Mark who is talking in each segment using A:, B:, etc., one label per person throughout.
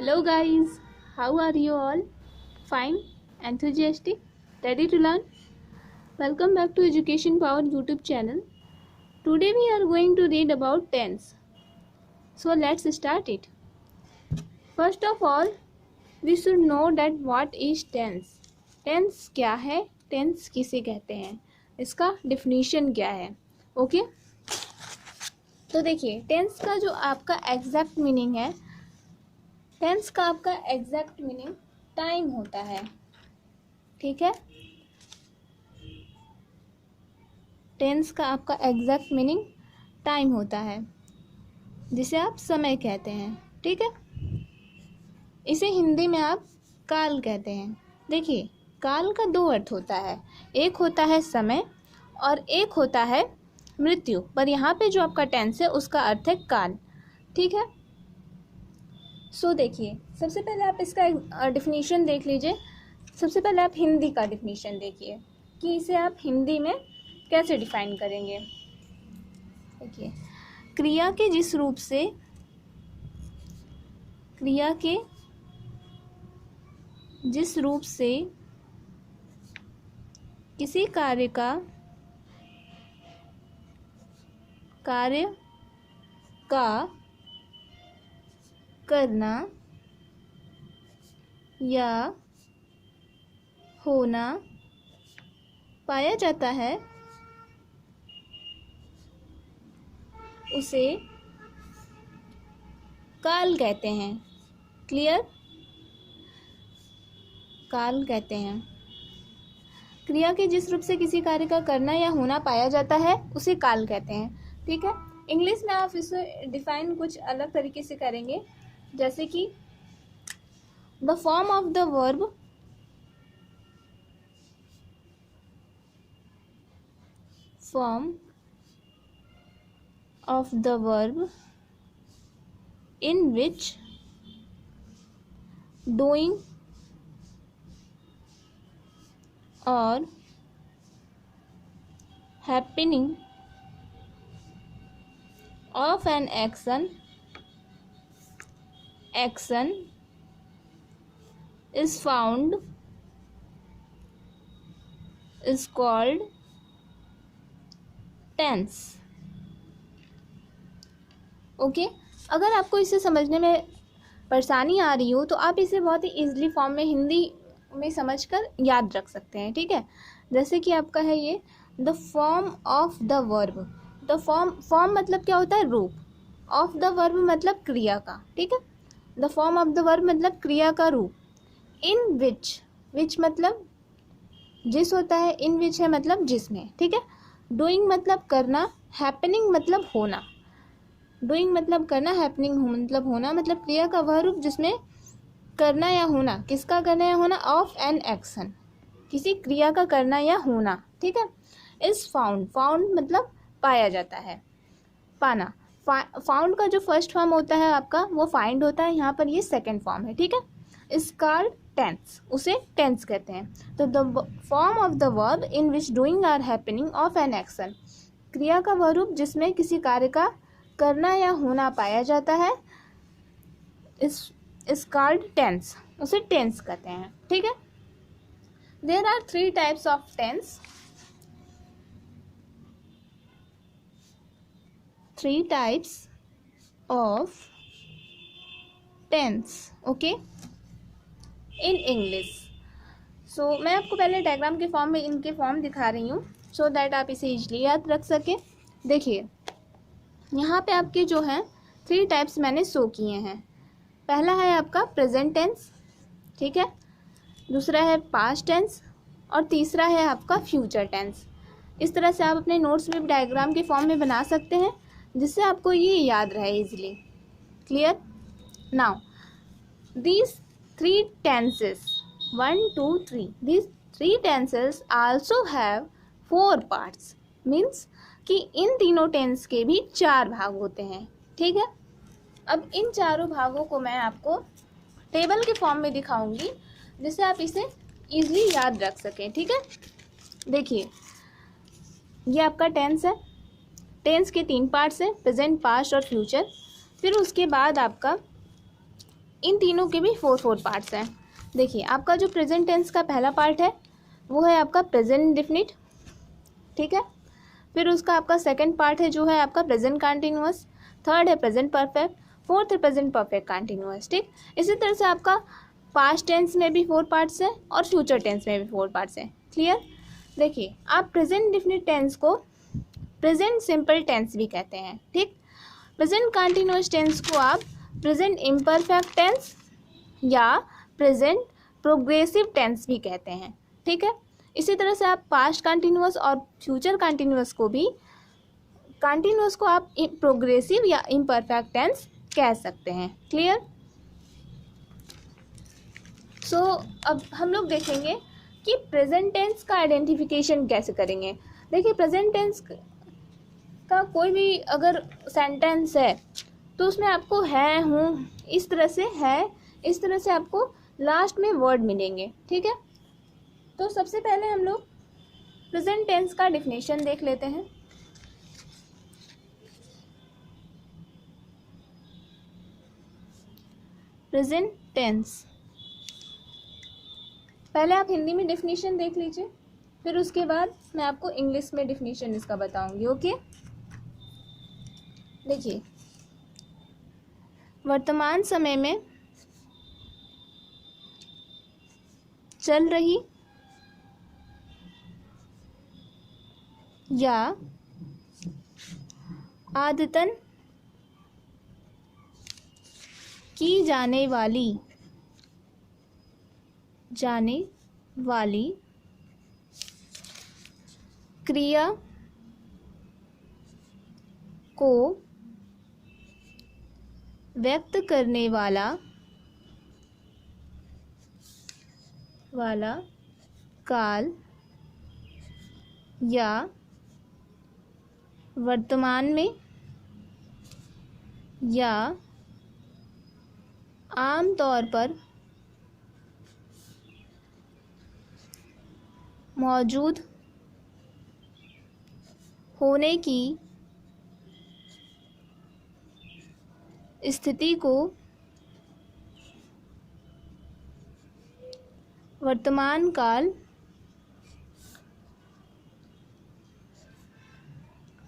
A: Hello guys, how are you all? Fine, enthusiastic, ready to learn? Welcome back to Education Power YouTube channel. Today we are going to read about tense. So let's start it. First of all, we should know that what is tense. Tense क्या है? Tense किसे कहते हैं? इसका definition क्या है? Okay? तो देखिए, tense का जो आपका एग्जैक्ट मीनिंग है, टेंस का आपका एग्जैक्ट मीनिंग टाइम होता है. ठीक है, टेंस का आपका एग्जैक्ट मीनिंग टाइम होता है, जिसे आप समय कहते हैं. ठीक है, इसे हिंदी में आप काल कहते हैं. देखिए, काल का दो अर्थ होता है, एक होता है समय और एक होता है मृत्यु. पर यहाँ पे जो आपका टेंस है उसका अर्थ है काल. ठीक है, सो देखिए, सबसे पहले आप इसका डिफिनीशन देख लीजिए. सबसे पहले आप हिंदी का डिफिनीशन देखिए कि इसे आप हिंदी में कैसे डिफाइन करेंगे. देखिए, क्रिया के जिस रूप से किसी कार्य का करना या होना पाया जाता है, उसे काल कहते हैं. क्लियर? काल कहते हैं. क्रिया के जिस रूप से किसी कार्य का करना या होना पाया जाता है उसे काल कहते हैं. ठीक है, इंग्लिश में आप इसे डिफाइन कुछ अलग तरीके से करेंगे, जैसे कि the form of the verb in which doing or happening of an action is called tense. Okay, अगर आपको इसे समझने में परेशानी आ रही हो तो आप इसे बहुत ही ईजिली फॉर्म में हिंदी में समझकर याद रख सकते हैं. ठीक है, जैसे कि आपका है ये the form of the verb. The form मतलब क्या होता है? रूप. ऑफ द वर्ब मतलब क्रिया का. ठीक है, the form of the verb मतलब क्रिया का रूप. इन विच मतलब जिस होता है, इन विच है मतलब जिसमें. ठीक है, डूइंग मतलब करना, हैपनिंग मतलब होना. डूइंग मतलब करना, हैपनिंग मतलब होना, मतलब क्रिया का वह रूप जिसमें करना या होना, किसका करना या होना, ऑफ एन एक्शन, किसी क्रिया का करना या होना. ठीक है, इज फाउंड मतलब पाया जाता है, पाना. फाउंड का जो फर्स्ट फॉर्म होता है आपका वो फाइंड होता है, यहाँ पर ये सेकंड फॉर्म है. ठीक है, इज कॉल्ड टेंस, उसे टेंस कहते हैं. तो the form of the verb in which doing are happening of an action, क्रिया का वह रूप जिसमें किसी कार्य का करना या होना पाया जाता है, इज कॉल्ड टेंस, उसे टेंस कहते हैं. ठीक है, there are 3 types of tense. 3 types of tense. Okay, in English. So मैं आपको पहले डायग्राम के फॉर्म में इनके फॉर्म दिखा रही हूँ सो दैट आप इसे इजीली याद रख सकें. देखिए, यहाँ पे आपके जो हैं 3 टाइप्स मैंने शो किए हैं. पहला है आपका प्रेजेंट टेंस. ठीक है, दूसरा है पास्ट टेंस और तीसरा है आपका फ्यूचर टेंस. इस तरह से आप अपने नोट्स में डायग्राम के फॉर्म में बना सकते हैं, जिससे आपको ये याद रहे easily. Clear? Now these 3 tenses 1 2 3, these 3 tenses also have 4 parts. Means कि इन तीनों टेंस के भी 4 भाग होते हैं. ठीक है, अब इन चारों भागों को मैं आपको टेबल के फॉर्म में दिखाऊंगी, जिससे आप इसे इजीली याद रख सकें. ठीक है, देखिए, ये आपका टेंस है. टेंस के 3 पार्ट्स हैं, प्रेजेंट, पास्ट और फ्यूचर. फिर उसके बाद आपका इन तीनों के भी 4 पार्ट्स हैं। देखिए आपका जो प्रेजेंट टेंस का पहला पार्ट है वो है आपका प्रेजेंट इंडेफिनिट, ठीक है। फिर उसका आपका सेकंड पार्ट है जो है आपका प्रेजेंट कंटिन्यूअस, थर्ड है प्रेजेंट परफेक्ट, फोर्थ है प्रेजेंट परफेक्ट कंटिन्यूअस, ठीक। इसी तरह से आपका पास्ट टेंस में भी 4 पार्ट्स हैं और फ्यूचर टेंस में भी 4 पार्ट्स हैं। क्लियर। देखिए आप प्रेजेंट इंडेफिनिट टेंस को प्रेजेंट सिंपल टेंस भी कहते हैं, ठीक। प्रेजेंट कंटिन्यूअस टेंस को आप प्रेजेंट इम्परफेक्ट टेंस या प्रेजेंट प्रोग्रेसिव टेंस भी कहते हैं, ठीक है। इसी तरह से आप पास्ट कंटिन्यूअस और फ्यूचर कंटिन्यूअस को आप प्रोग्रेसिव या इम्परफेक्ट टेंस कह सकते हैं। क्लियर। सो अब हम लोग देखेंगे कि प्रेजेंट टेंस का आइडेंटिफिकेशन कैसे करेंगे। देखिए प्रेजेंट टेंस का कोई भी अगर सेंटेंस है तो उसमें आपको है, हूँ, इस तरह से है, इस तरह से आपको लास्ट में वर्ड मिलेंगे, ठीक है। तो सबसे पहले हम लोग प्रेजेंट टेंस का डेफिनेशन देख लेते हैं। प्रेजेंट टेंस, पहले आप हिंदी में डेफिनेशन देख लीजिए, फिर उसके बाद मैं आपको इंग्लिश में डेफिनेशन इसका बताऊंगी। ओके। देखिए वर्तमान समय में चल रही या आदतन की जाने वाली क्रिया को व्यक्त करने वाला काल या वर्तमान में या आम तौर पर मौजूद होने की स्थिति को वर्तमान काल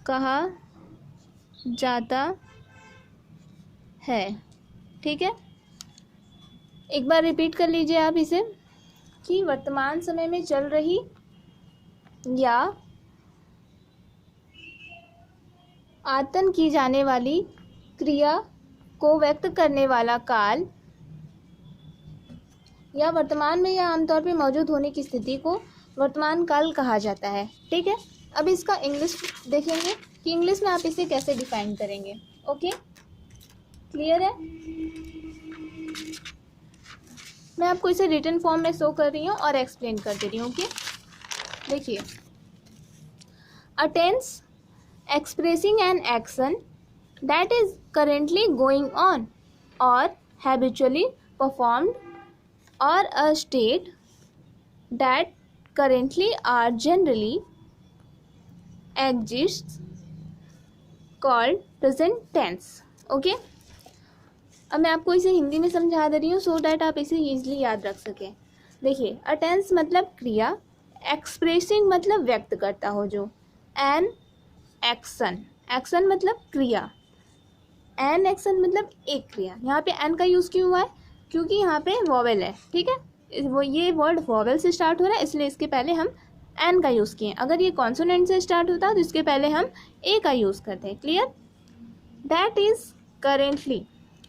A: कहा जाता है, ठीक है। एक बार रिपीट कर लीजिए आप इसे कि वर्तमान समय में चल रही या आतन की जाने वाली क्रिया को व्यक्त करने वाला काल या वर्तमान में या आमतौर पे मौजूद होने की स्थिति को वर्तमान काल कहा जाता है, ठीक है। अब इसका इंग्लिश देखेंगे कि इंग्लिश में आप इसे कैसे डिफाइन करेंगे। ओके, क्लियर है। मैं आपको इसे रिटन फॉर्म में शो कर रही हूँ और एक्सप्लेन कर दे रही हूँ। ओके, देखिए, अ tense expressing an action that is currently going on or habitually performed or a state that currently or generally exists called present tense. Okay, अब मैं आपको इसे हिंदी में समझा दे रही हूँ सो डैट आप इसे ईजिली याद रख सकें। देखिए, अ टेंस मतलब क्रिया, एक्सप्रेसिंग मतलब व्यक्त करता हो जो, एन एक्शन मतलब क्रिया, एन एक्शन मतलब एक क्रिया। यहाँ पे एन का यूज़ क्यों हुआ है? क्योंकि यहाँ पे वॉवेल है, ठीक है। वो ये वर्ड वॉवेल से स्टार्ट हो रहा है इसलिए इसके पहले हम एन का यूज़ किए। अगर ये कॉन्सोनेंट से स्टार्ट होता तो इसके पहले हम ए का यूज़ करते हैं। Clear. That is currently,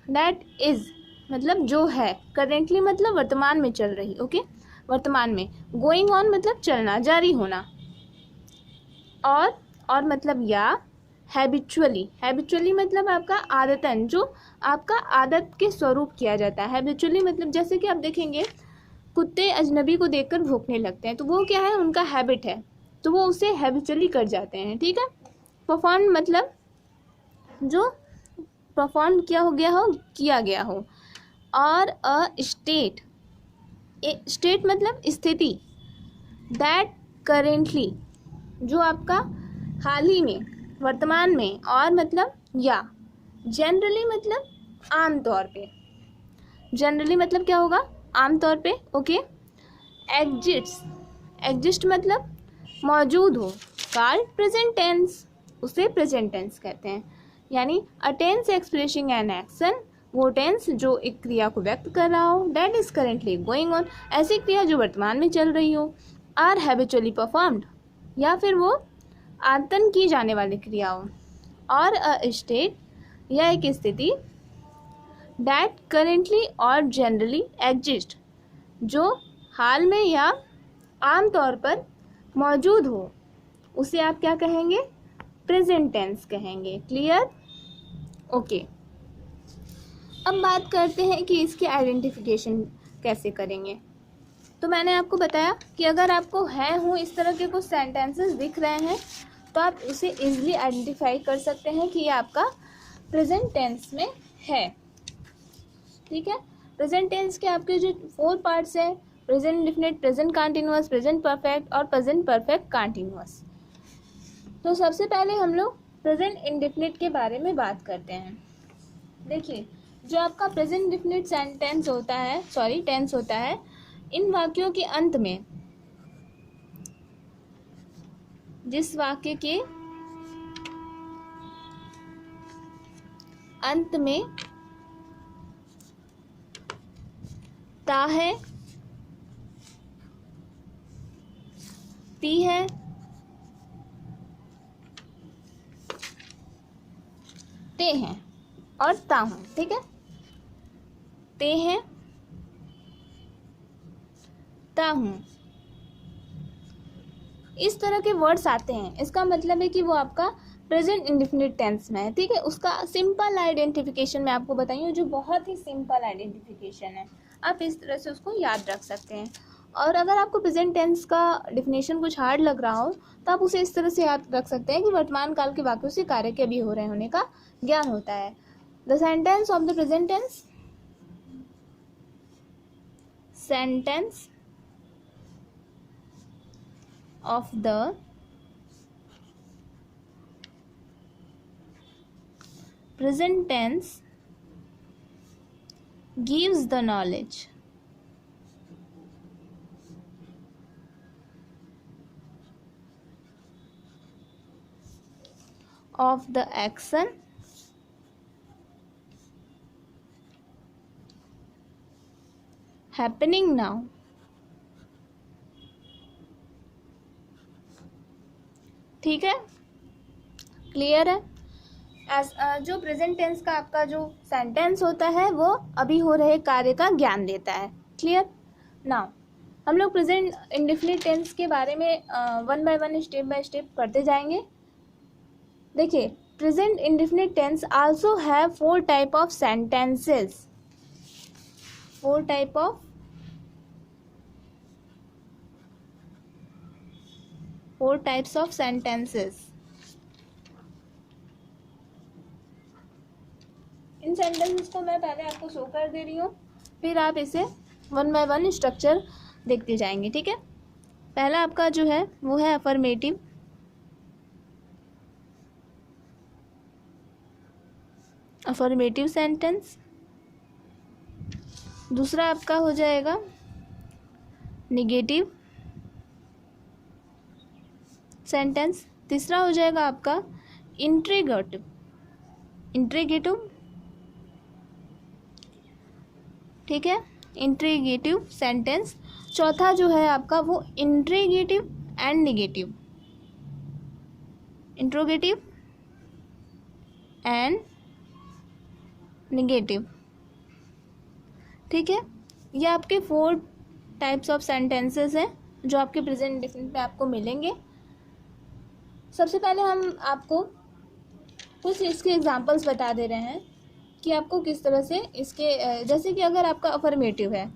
A: that is मतलब जो है, करेंटली मतलब वर्तमान में चल रही। ओके, वर्तमान में। गोइंग ऑन मतलब चलना, जारी होना। और मतलब या हैबिचुअली मतलब आपका आदतन, जो आपका आदत के स्वरूप किया जाता है। हैबिचुअली मतलब जैसे कि आप देखेंगे कुत्ते अजनबी को देखकर भौंकने लगते हैं तो वो क्या है, उनका हैबिट है, तो वो उसे हैबिचुअली कर जाते हैं, ठीक है। परफॉर्म मतलब जो परफॉर्म किया गया हो। और अ स्टेट मतलब स्थिति, दैट करेंटली जो आपका हाल ही में, वर्तमान में, और मतलब या जनरली मतलब आम तौर पे, जनरली मतलब क्या होगा, आमतौर पे, ओके। एग्जिस्ट मतलब मौजूद हो। कार्ड प्रेजेंट टेंस, उसे प्रेजेंट टेंस कहते हैं। यानी अ टेंस एक्सप्रेसिंग एन एक्शन, वो टेंस जो एक क्रिया को व्यक्त कर रहा हो, that is currently going on, ऐसी क्रिया जो वर्तमान में चल रही हो। आर हैबिचुअली परफॉर्म्ड, या फिर वो आदतन की जाने वाली क्रिया हो। और अ स्टेट, या एक स्थिति, दैट करेंटली और जनरली एग्जिस्ट, जो हाल में या आमतौर पर मौजूद हो, उसे आप क्या कहेंगे, प्रेजेंट टेंस कहेंगे। Clear, okay. अब बात करते हैं कि इसकी आइडेंटिफिकेशन कैसे करेंगे। तो मैंने आपको बताया कि अगर आपको हैं इस तरह के कुछ सेंटेंसेस दिख रहे हैं तो आप उसे इजीली आइडेंटिफाई कर सकते हैं कि ये आपका प्रेजेंट टेंस में है। ठीक है, प्रेजेंट टेंस के आपके जो 4 पार्ट्स हैं, present indefinite, present continuous, present perfect और प्रेजेंट परफेक्ट कंटीन्यूअस। तो सबसे पहले हम लोग प्रेजेंट इंडेफिनिट के बारे में बात करते हैं। देखिए, जो आपका प्रेजेंट इंडेफिनिट सेंटेंस होता है, टेंस होता है, इन वाक्यों के अंत में, जिस वाक्य के अंत में ता है, ती है, ते हैं और ता हूं। ठीक है, ते हैं, ता हूं, इस तरह के वर्ड्स आते हैं, इसका मतलब है कि वो आपका प्रेजेंट इंडेफिनिट टेंस में है। ठीक है, उसका सिंपल आइडेंटिफिकेशन मैं आपको बताई हूँ, जो बहुत ही सिंपल आइडेंटिफिकेशन है, आप इस तरह से उसको याद रख सकते हैं। और अगर आपको प्रेजेंट टेंस का डिफिनेशन कुछ हार्ड लग रहा हो तो आप उसे इस तरह से याद रख सकते हैं कि वर्तमान काल के वाक्यों से कार्य के अभी हो रहे होने का ज्ञान होता है। The sentence of the present tense, sentence of the present tense gives the knowledge of the action happening now। ठीक है, क्लियर है। जो प्रेजेंट टेंस का आपका जो सेंटेंस होता है वो अभी हो रहे कार्य का ज्ञान देता है। क्लियर, नाउ हम लोग प्रेजेंट इंडेफिनिट टेंस के बारे में 1 बाय 1 स्टेप बाय स्टेप करते जाएंगे। देखिए, present indefinite tense also have 4 type of sentences, 4 type of four types of sentences. इन सेंटेंसेस को मैं पहले आपको शो कर दे रही हूँ, फिर आप इसे 1 बाय 1 स्ट्रक्चर देखते जाएंगे। ठीक है, पहला आपका जो है वो है अफर्मेटिव, अफर्मेटिव सेंटेंस। दूसरा आपका हो जाएगा निगेटिव सेंटेंस। तीसरा हो जाएगा आपका इंट्रीगेटिव, ठीक है, इंट्रीगेटिव सेंटेंस। चौथा जो है आपका वो interrogative and negative, interrogative and negative. ठीक है, ये आपके 4 टाइप्स ऑफ सेंटेंसेस हैं जो आपके प्रेजेंट इंडेफिनिट में आपको मिलेंगे। सबसे पहले हम आपको कुछ इसके एग्जांपल्स बता दे रहे हैं कि आपको किस तरह से इसके, जैसे कि अगर आपका अफर्मेटिव है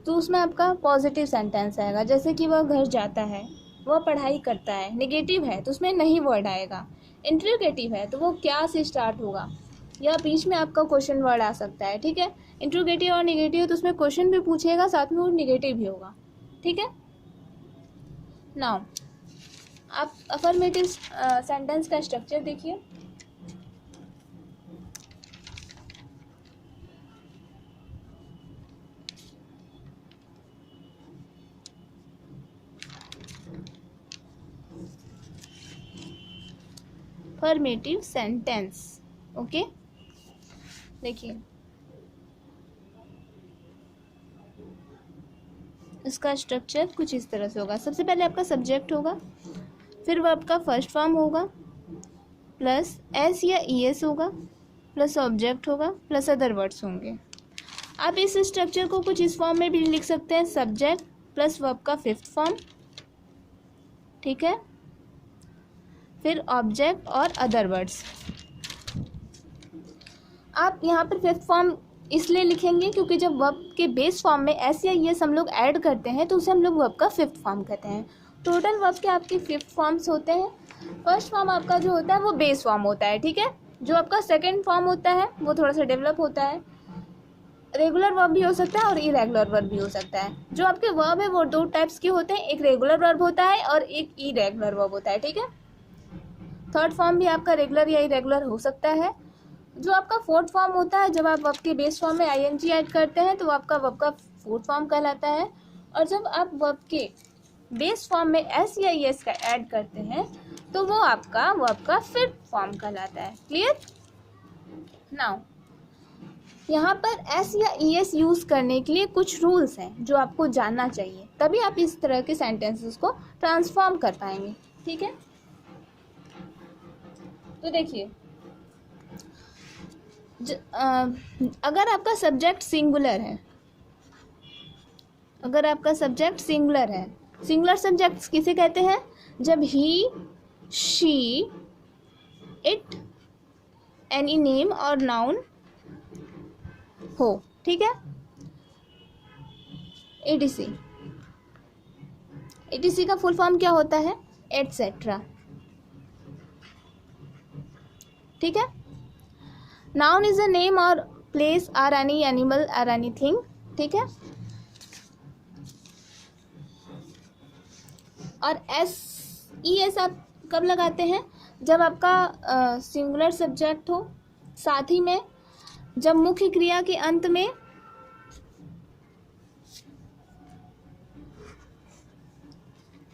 A: तो उसमें आपका पॉजिटिव सेंटेंस आएगा, जैसे कि वह घर जाता है, वह पढ़ाई करता है। नेगेटिव है तो उसमें नहीं वर्ड आएगा। इंट्रोगेटिव है तो वो क्या से स्टार्ट होगा, या बीच में आपका क्वेश्चन वर्ड आ सकता है। ठीक है, इंट्रोगेटिव और नेगेटिव तो उसमें क्वेश्चन भी पूछेगा, साथ में वो नेगेटिव भी होगा। ठीक है, नाउ आप अफर्मेटिव सेंटेंस का स्ट्रक्चर देखिए। Affirmative sentence. ओके, देखिए इसका स्ट्रक्चर कुछ इस तरह से होगा। सबसे पहले आपका सब्जेक्ट होगा, फिर वर्ब का फर्स्ट फॉर्म होगा, प्लस एस या ई एस होगा, प्लस ऑब्जेक्ट होगा, प्लस अदर वर्ड्स होंगे। आप इस स्ट्रक्चर को कुछ इस फॉर्म में भी लिख सकते हैं, सब्जेक्ट प्लस वर्ब का फिफ्थ फॉर्म, ठीक है, फिर ऑब्जेक्ट और अदर वर्ड्स। आप यहाँ पर फिफ्थ फॉर्म इसलिए लिखेंगे क्योंकि जब वर्ब के बेस फॉर्म में एस या एस हम लोग ऐड करते हैं तो उसे हम लोग वर्ब का फिफ्थ फॉर्म कहते हैं। टोटल वर्ब के आपके फिफ्थ फॉर्म्स होते हैं। फर्स्ट फॉर्म आपका जो होता है वो बेस फॉर्म होता है, ठीक है। जो आपका सेकंड फॉर्म होता है वो थोड़ा सा डेवलप होता है, रेगुलर वर्ब भी हो सकता है और इरेगुलर वर्ब भी हो सकता है। जो आपके वर्ब है वो दो टाइप्स के होते हैं, एक रेगुलर वर्ब होता है और एक इरेगुलर वर्ब होता है, ठीक है। थर्ड फॉर्म भी आपका रेगुलर या इरेगुलर हो सकता है। जो आपका फोर्थ फॉर्म होता है, जब आप वर्ब के बेस फॉर्म में आईएनजी ऐड करते हैं तो आपका वर्ब का फोर्थ फॉर्म कहलाता है। और जब आप वर्ब के बेस फॉर्म में एस या ई एस का ऐड करते हैं तो वो आपका वर्ब का फिफ्थ फॉर्म कहलाता है। क्लियर? नाउ यहाँ पर एस या ई एस यूज़ करने के लिए कुछ रूल्स हैं जो आपको जानना चाहिए, तभी आप इस तरह के सेंटेंसेस को ट्रांसफॉर्म कर पाएंगे, ठीक है। तो देखिए, अगर आपका सब्जेक्ट सिंगुलर है, अगर आपका सब्जेक्ट सिंगुलर है, सिंगुलर सब्जेक्ट किसे कहते हैं? जब ही, शी, इट, एनी नेम और नाउन हो, ठीक है। एटीसी, एटीसी का फुल फॉर्म क्या होता है? एटसेट्रा, ठीक है। नाउन इज अ नेम और प्लेस और एनी एनिमल और एनीथिंग, ठीक है। और एस ई एस आप कब लगाते हैं? जब आपका सिंगुलर सब्जेक्ट हो, साथ ही में जब मुख्य क्रिया के अंत में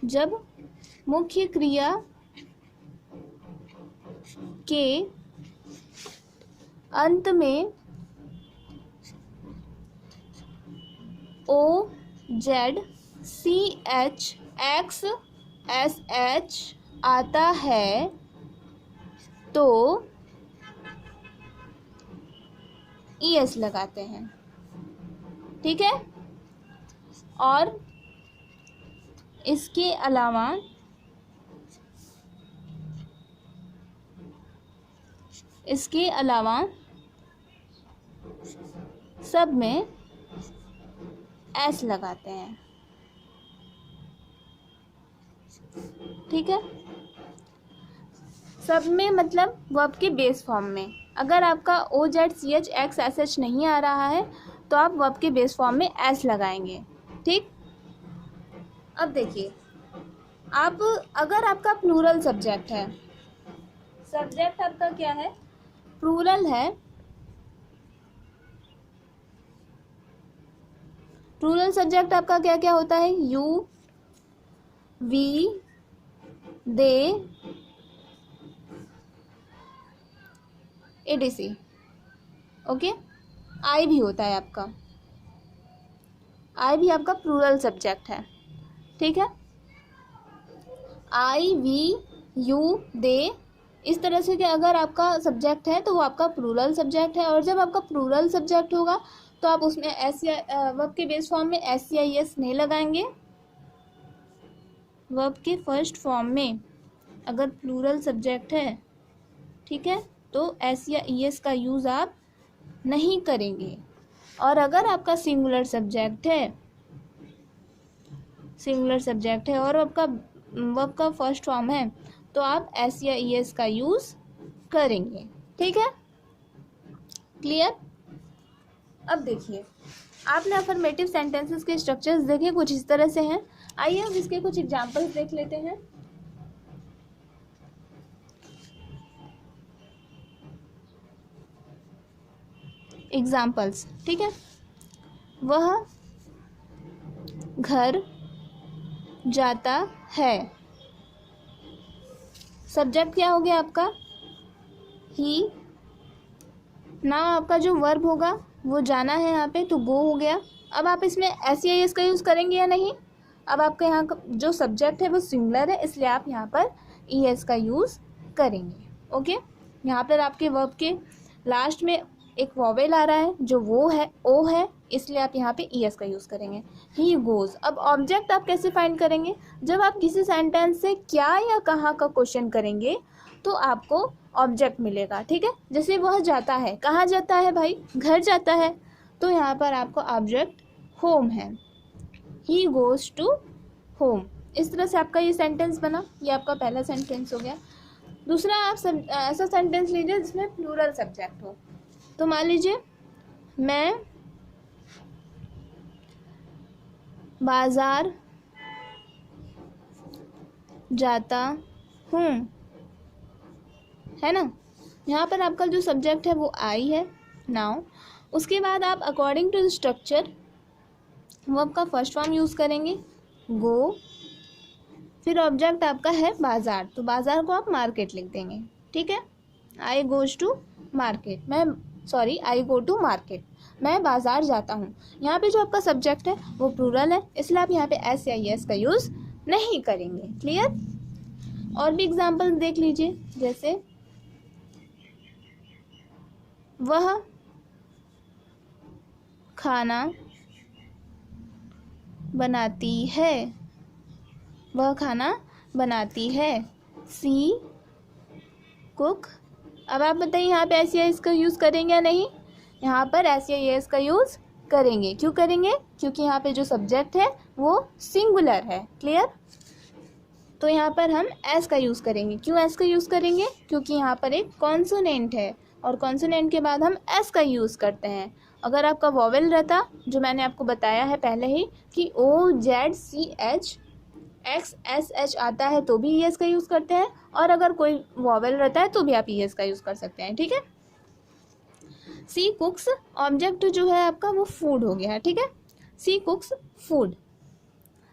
A: जब मुख्य क्रिया के अंत में O Z C H X S H आता है तो ई एस लगाते हैं, ठीक है। और इसके अलावा सब में एस लगाते हैं, ठीक है। सब में मतलब वर्ब के बेस फॉर्म में। अगर आपका O Z C H X S H नहीं आ रहा है तो आप वर्ब के बेस फॉर्म में एस लगाएंगे, ठीक। अब देखिए, आप अगर आपका प्लूरल सब्जेक्ट है, सब्जेक्ट आपका क्या है? प्लूरल है। प्लूरल सब्जेक्ट आपका क्या क्या होता है? You, we, they, etc, okay. I भी होता है आपका, आई भी आपका प्लूरल सब्जेक्ट है, ठीक है। आई, वी, यू, दे, इस तरह से कि अगर आपका सब्जेक्ट है तो वो आपका प्लूरल सब्जेक्ट है। और जब आपका प्लूरल सब्जेक्ट होगा तो आप उसमें एस या वर्ब के बेस फॉर्म में एस या ई एस नहीं लगाएंगे। वर्ब के फर्स्ट फॉर्म में अगर प्लूरल सब्जेक्ट है, ठीक है, तो एस या ई एस का यूज़ आप नहीं करेंगे। और अगर आपका सिंगुलर सब्जेक्ट है और आपका वर्ब का फर्स्ट फॉर्म है तो आप एस या ई एस का यूज़ करेंगे, ठीक है। क्लियर? अब देखिए, आपने अफर्मेटिव सेंटेंसेस के स्ट्रक्चर्स देखे, कुछ इस तरह से हैं। आइए अब इसके कुछ एग्जांपल्स देख लेते हैं। एग्जांपल्स, ठीक है। वह घर जाता है, सब्जेक्ट क्या हो गया आपका? ही। ना आपका जो वर्ब होगा वो जाना है यहाँ पे, तो गो हो गया। अब आप इसमें SEIS का यूज़ करेंगे या नहीं? अब आपका यहाँ का जो सब्जेक्ट है वो सिंगुलर है, इसलिए आप यहाँ पर ES का यूज़ करेंगे। ओके, यहाँ पर आपके वर्ब के लास्ट में एक वॉवेल आ रहा है जो वो है, ओ है, इसलिए आप यहाँ पे ES का यूज़ करेंगे। He goes. अब ऑब्जेक्ट आप कैसे फाइंड करेंगे? जब आप किसी सेंटेंस से क्या या कहाँ का क्वेश्चन करेंगे तो आपको ऑब्जेक्ट मिलेगा, ठीक है। जैसे वह जाता है, कहाँ जाता है भाई? घर जाता है, तो यहाँ पर आपको ऑब्जेक्ट होम है। He goes to home. इस तरह से आपका ये सेंटेंस बना। ये आपका पहला सेंटेंस हो गया। दूसरा, आप ऐसा सेंटेंस लीजिए जिसमें प्लूरल सब्जेक्ट हो। तो मान लीजिए मैं बाज़ार जाता हूँ, है ना। यहाँ पर आपका जो सब्जेक्ट है वो आई है, नाउ। उसके बाद आप according to the structure verb का फर्स्ट फॉर्म यूज़ करेंगे, गो। फिर ऑब्जेक्ट आपका है बाज़ार, तो बाज़ार को आप मार्केट लिख देंगे, ठीक है। I goes to market, I go to market, मैं बाज़ार जाता हूँ। यहाँ पे जो आपका सब्जेक्ट है वो प्लूरल है, इसलिए आप यहाँ पे SEIS का यूज़ नहीं करेंगे। क्लियर? और भी एग्जाम्पल देख लीजिए, जैसे वह खाना बनाती है, वह खाना बनाती है। सी कुक। अब आप बताइए यहाँ पे SEIS का यूज़ करेंगे या नहीं? यहाँ पर SEIS का यूज़ करेंगे। क्यों करेंगे? क्योंकि यहाँ पे जो सब्जेक्ट है वो सिंगुलर है। क्लियर? तो यहाँ पर हम एस का यूज़ करेंगे। क्यों एस का यूज़ करेंगे? क्योंकि यहाँ पर एक कॉन्सोनेंट है और कॉन्सोनेंट के बाद हम एस का यूज़ करते हैं। अगर आपका वॉवेल रहता, जो मैंने आपको बताया है पहले ही कि OZCH XSH आता है तो भी ES का यूज़ करते हैं, और अगर कोई वॉवेल रहता है तो भी आप ES का यूज़ कर सकते हैं, ठीक है। सी कुक्स, ऑब्जेक्ट जो है आपका वो फूड हो गया है, ठीक है। सी कुक्स फूड।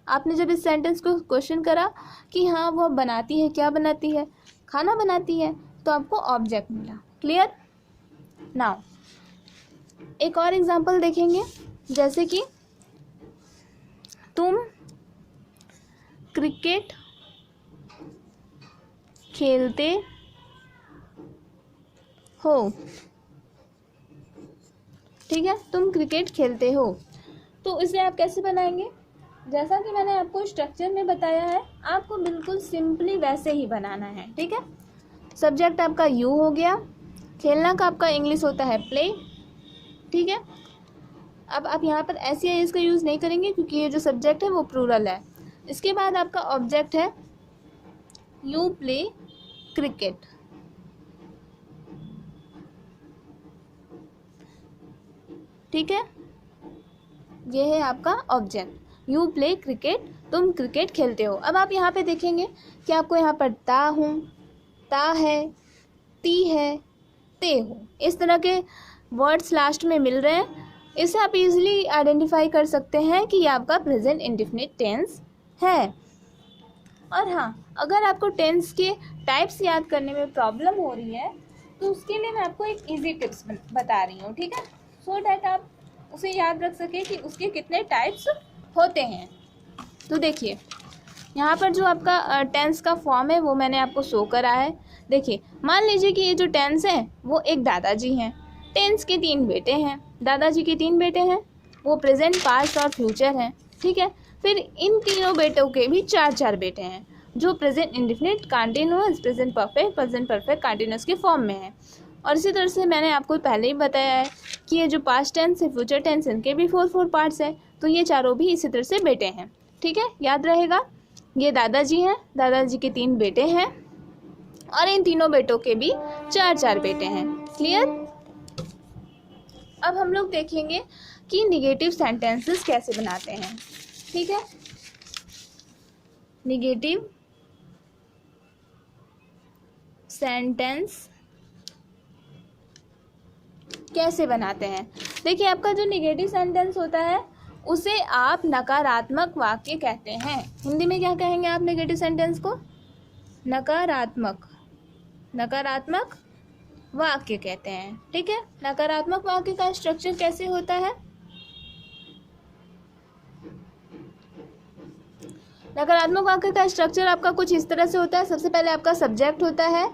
A: आपने जब इस सेंटेंस को क्वेश्चन करा कि हाँ वह बनाती है, क्या बनाती है? खाना बनाती है, तो आपको ऑब्जेक्ट मिला। क्लियर? नाउ एक और एग्जांपल देखेंगे, जैसे कि तुम क्रिकेट खेलते हो, ठीक है। तुम क्रिकेट खेलते हो, तो इसे आप कैसे बनाएंगे? जैसा कि मैंने आपको स्ट्रक्चर में बताया है, आपको बिल्कुल सिंपली वैसे ही बनाना है, ठीक है। सब्जेक्ट आपका यू हो गया, खेलना का आपका इंग्लिश होता है प्ले, ठीक है। अब आप यहाँ पर SEIS का यूज़ नहीं करेंगे क्योंकि ये जो सब्जेक्ट है वो प्लूरल है। इसके बाद आपका ऑब्जेक्ट है यू प्ले क्रिकेट, ठीक है। ये है आपका ऑब्जेक्ट, यू प्ले क्रिकेट, तुम क्रिकेट खेलते हो। अब आप यहाँ पे देखेंगे कि आपको यहाँ पर ता हूँ, ता है, ती है, ते हो, इस तरह के वर्ड्स लास्ट में मिल रहे हैं। इससे आप इजीली आइडेंटिफाई कर सकते हैं कि ये आपका प्रेजेंट इंडेफिनिट टेंस है। और हाँ, अगर आपको टेंस के टाइप्स याद करने में प्रॉब्लम हो रही है तो उसके लिए मैं आपको एक इजी टिप्स बता रही हूँ, ठीक है, सो डैट आप उसे याद रख सके कि उसके कितने टाइप्स होते हैं। तो देखिए, यहाँ पर जो आपका टेंस का फॉर्म है वो मैंने आपको शो करा है। देखिए, मान लीजिए कि ये जो टेंस है वो एक दादाजी हैं। टेंस के 3 बेटे हैं, दादाजी के 3 बेटे हैं, वो प्रेजेंट, पास्ट और फ्यूचर हैं, ठीक है। फिर इन तीनों बेटों के भी 4 बेटे हैं जो present indefinite, continuous, present perfect continuous के फॉर्म में है। और इसी तरह से मैंने आपको पहले ही बताया है कि ये जो पास्ट टेंस है, फ्यूचर टेंस, इनके भी 4 पार्ट्स हैं, तो ये चारों भी इसी तरह से बेटे हैं, ठीक है। याद रहेगा, ये दादाजी हैं, दादाजी के 3 बेटे हैं और इन तीनों बेटों के भी 4 बेटे हैं। क्लियर? अब हम लोग देखेंगे कि निगेटिव सेंटेंसेस कैसे बनाते हैं, ठीक है। निगेटिव सेंटेंस कैसे बनाते हैं? देखिए, आपका जो निगेटिव सेंटेंस होता है उसे आप नकारात्मक वाक्य कहते हैं। हिंदी में क्या कहेंगे आप निगेटिव सेंटेंस को? नकारात्मक वाक्य कहते हैं। ठीक है, नकारात्मक वाक्य का स्ट्रक्चर कैसे होता है? नकारात्मक वाक्य का स्ट्रक्चर आपका कुछ इस तरह से होता है। सबसे पहले आपका सब्जेक्ट होता है,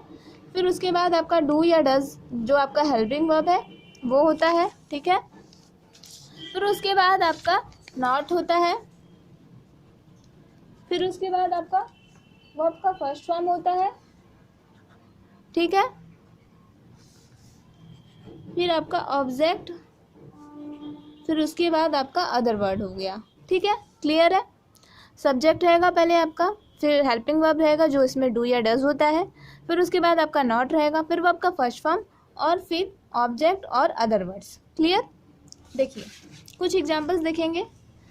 A: फिर उसके बाद आपका डू या डज जो आपका हेल्पिंग वर्ब है वो होता है। ठीक है, फिर उसके बाद आपका नॉट होता है, फिर उसके बाद आपका वर्ब का फर्स्ट फॉर्म होता है। ठीक है, फिर आपका ऑब्जेक्ट, फिर उसके बाद आपका अदर वर्ड हो गया। ठीक है, क्लियर है? सब्जेक्ट रहेगा पहले आपका, फिर हेल्पिंग वर्ब रहेगा जो इसमें डू या डज होता है, फिर उसके बाद आपका नॉट रहेगा, फिर वर्ब का फर्स्ट फॉर्म और फिर ऑब्जेक्ट और अदर वर्ड्स। क्लियर? देखिए कुछ एग्जांपल्स देखेंगे,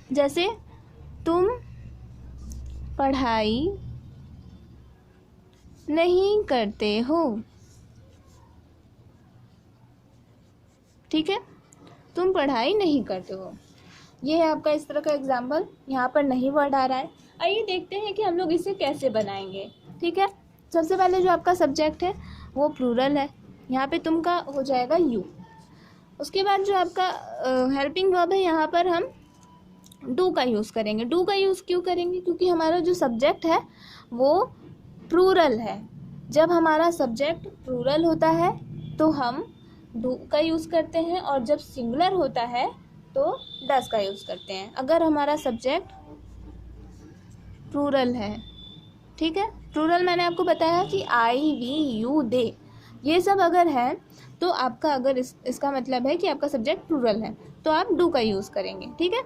A: जैसे तुम पढ़ाई नहीं करते हो। ठीक है, तुम पढ़ाई नहीं करते हो, ये है आपका इस तरह का एग्जाम्पल। यहाँ पर नहीं वर्ड आ रहा है। आइए देखते हैं कि हम लोग इसे कैसे बनाएंगे। ठीक है, सबसे पहले जो आपका सब्जेक्ट है वो प्लूरल है, यहाँ पे तुम का हो जाएगा यू। उसके बाद जो आपका हेल्पिंग वर्ब है यहाँ पर हम डू का यूज़ करेंगे। डू का यूज़ क्यों करेंगे? क्योंकि हमारा जो सब्जेक्ट है वो प्लूरल है। जब हमारा सब्जेक्ट प्लूरल होता है तो हम डू का यूज़ करते हैं, और जब सिंगुलर होता है तो डज का यूज़ करते हैं। अगर हमारा सब्जेक्ट प्लूरल है, ठीक है, प्लूरल मैंने आपको बताया कि आई, वी, यू, दे, ये सब अगर है तो आपका अगर इसका मतलब है कि आपका सब्जेक्ट प्लूरल है तो आप डू का यूज़ करेंगे। ठीक है,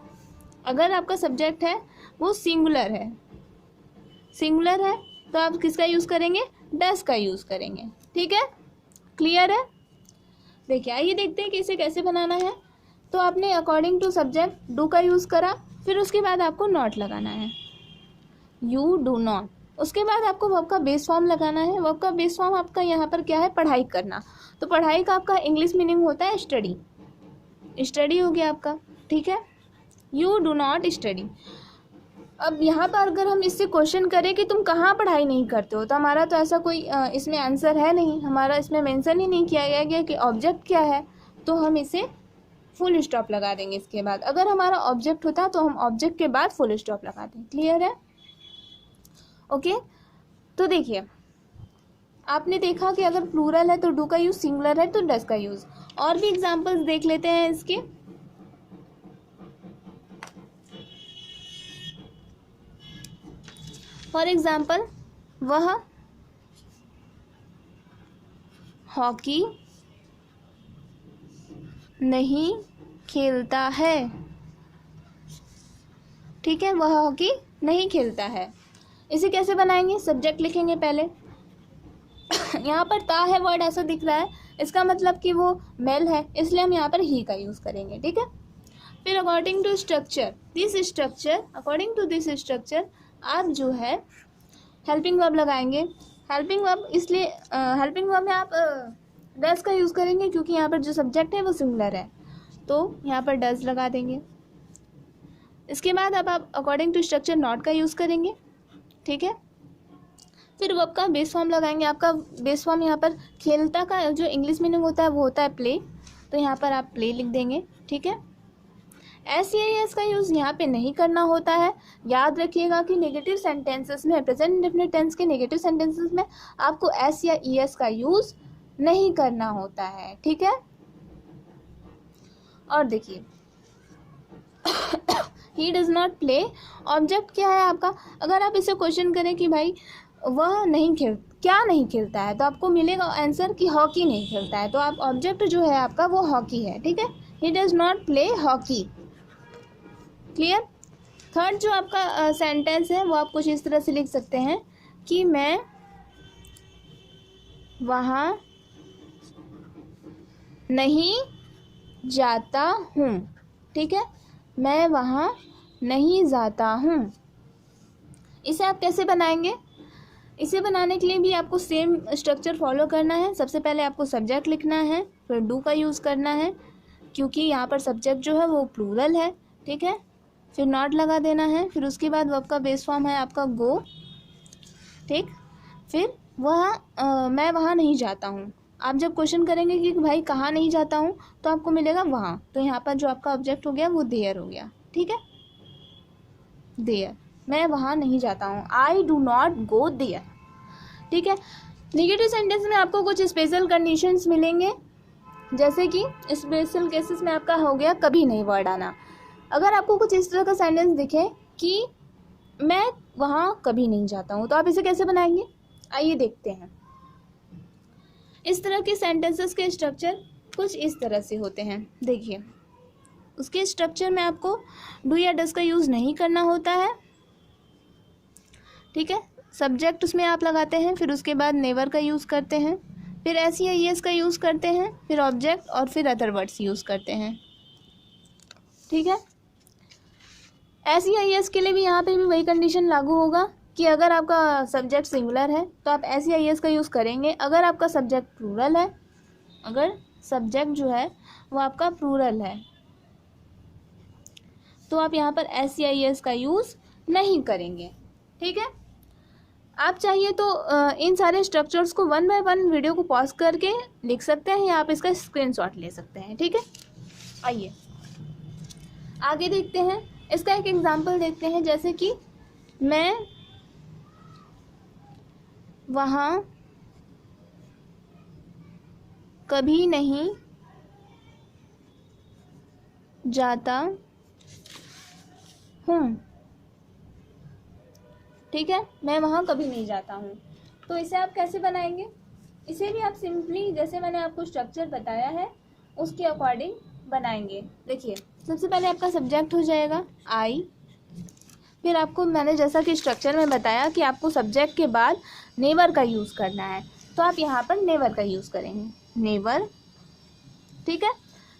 A: अगर आपका सब्जेक्ट है वो सिंगुलर है तो आप किसका यूज़ करेंगे? डज का यूज़ करेंगे। ठीक है, क्लियर है? देखिए आइए देखते हैं कि इसे कैसे बनाना है। तो आपने अकॉर्डिंग टू सब्जेक्ट डू का यूज़ करा, फिर उसके बाद आपको नॉट लगाना है, यू डू नॉट। उसके बाद आपको वर्ब का बेस फॉर्म लगाना है। वर्ब का बेस फॉर्म आपका यहाँ पर क्या है? पढ़ाई करना। तो पढ़ाई का आपका इंग्लिश मीनिंग होता है स्टडी, स्टडी हो गया आपका। ठीक है, यू डू नॉट स्टडी। अब यहाँ पर अगर हम इससे क्वेश्चन करें कि तुम कहाँ पढ़ाई नहीं करते हो, तो हमारा तो ऐसा कोई इसमें आंसर है नहीं, हमारा इसमें मेंशन ही नहीं किया गया कि ऑब्जेक्ट क्या है, तो हम इसे फुल स्टॉप लगा देंगे इसके बाद। अगर हमारा ऑब्जेक्ट होता तो हम ऑब्जेक्ट के बाद फुल स्टॉप लगा दें। क्लियर है? ओके, तो देखिए आपने देखा कि अगर प्लूरल है तो डू का यूज़, सिंगुलर है तो डज का यूज़। और भी एग्जांपल्स देख लेते हैं इसके। फॉर एग्जाम्पल, वह हॉकी नहीं खेलता है। ठीक है, वह हॉकी नहीं खेलता है। इसे कैसे बनाएंगे? सब्जेक्ट लिखेंगे पहले। यहाँ पर ता है वर्ड ऐसा दिख रहा है, इसका मतलब कि वो मेल है, इसलिए हम यहाँ पर ही का यूज़ करेंगे। ठीक है, फिर according to structure, according to this structure आप जो है हेल्पिंग वर्ब लगाएंगे। हेल्पिंग वर्ब इसलिए हेल्पिंग वर्ब में आप डज का यूज़ करेंगे क्योंकि यहाँ पर जो सब्जेक्ट है वो सिंगुलर है, तो यहाँ पर डज लगा देंगे। इसके बाद अब आप अकॉर्डिंग टू स्ट्रक्चर नॉट का यूज़ करेंगे। ठीक है, फिर वर्ब का बेस फॉर्म लगाएंगे। आपका बेस फॉर्म यहाँ पर खेलता का जो इंग्लिश मीनिंग होता है वो होता है प्ले, तो यहाँ पर आप प्ले लिख देंगे। ठीक है, एस या एस का यूज़ यहाँ पे नहीं करना होता है। याद रखिएगा कि नेगेटिव सेंटेंसेस में, प्रेजेंट इंडेफिनिट टेंस के नेगेटिव सेंटेंसेस में आपको एस या ई एस का यूज़ नहीं करना होता है। ठीक है, और देखिए he does not play, object क्या है आपका? अगर आप इसे क्वेश्चन करें कि भाई वह क्या नहीं खेलता है, तो आपको मिलेगा आंसर कि हॉकी नहीं खेलता है, तो आप ऑब्जेक्ट जो है आपका वो हॉकी है। ठीक है, he does not play hockey. Clear? Third जो आपका सेंटेंस है वो आप कुछ इस तरह से लिख सकते हैं कि मैं वहाँ नहीं जाता हूँ। ठीक है, मैं वहाँ नहीं जाता हूँ। इसे आप कैसे बनाएंगे? इसे बनाने के लिए भी आपको सेम स्ट्रक्चर फॉलो करना है। सबसे पहले आपको सब्जेक्ट लिखना है, फिर डू का यूज़ करना है क्योंकि यहाँ पर सब्जेक्ट जो है वो प्लूरल है। ठीक है, फिर नॉट लगा देना है, फिर उसके बाद वर्ब का बेस फॉर्म है आपका गो। ठीक, फिर मैं वहाँ नहीं जाता हूँ, आप जब क्वेश्चन करेंगे कि भाई कहाँ नहीं जाता हूँ, तो आपको मिलेगा वहाँ, तो यहाँ पर जो आपका ऑब्जेक्ट हो गया वो देयर हो गया, ठीक है। देयर, मैं वहाँ नहीं जाता हूँ, I do not go there, ठीक है। नेगेटिव सेंटेंस में आपको कुछ स्पेशल कंडीशंस मिलेंगे, जैसे कि स्पेशल केसेस में आपका हो गया कभी नहीं वर्ड आना। अगर आपको कुछ इस तरह का सेंटेंस दिखे कि मैं वहाँ कभी नहीं जाता हूँ, तो आप इसे कैसे बनाएंगे, आइए देखते हैं। इस तरह के सेंटेंसेस के स्ट्रक्चर कुछ इस तरह से होते हैं। देखिए, उसके स्ट्रक्चर में आपको डू या डज का यूज़ नहीं करना होता है, ठीक है। सब्जेक्ट उसमें आप लगाते हैं, फिर उसके बाद नेवर का यूज़ करते हैं, फिर एस या ईएस का यूज़ करते हैं, फिर ऑब्जेक्ट और फिर अदर वर्ड्स यूज़ करते हैं, ठीक है। एस या ईएस के लिए भी यहाँ पे भी वही कंडीशन लागू होगा कि अगर आपका सब्जेक्ट सिंगुलर है तो आप एस या ईएस का यूज़ करेंगे। अगर आपका सब्जेक्ट प्लूरल है, अगर सब्जेक्ट जो है वो आपका प्लूरल है, तो आप यहाँ पर एस या ईएस का यूज़ नहीं करेंगे, ठीक है। आप चाहिए तो इन सारे स्ट्रक्चर्स को वन बाय वन वीडियो को पॉज करके लिख सकते हैं, या आप इसका स्क्रीनशॉट ले सकते हैं, ठीक है। आइए आगे देखते हैं, इसका एक एग्जांपल देखते हैं, जैसे कि मैं वहाँ कभी नहीं जाता हूँ, ठीक है। मैं वहाँ कभी नहीं जाता हूँ, तो इसे आप कैसे बनाएंगे, इसे भी आप सिंपली जैसे मैंने आपको स्ट्रक्चर बताया है उसके अकॉर्डिंग बनाएंगे। देखिए, सबसे पहले आपका सब्जेक्ट हो जाएगा आई, फिर आपको मैंने जैसा कि स्ट्रक्चर में बताया कि आपको सब्जेक्ट के बाद नेवर का यूज़ करना है, तो आप यहाँ पर नेवर का यूज़ करेंगे, नेवर, ठीक है।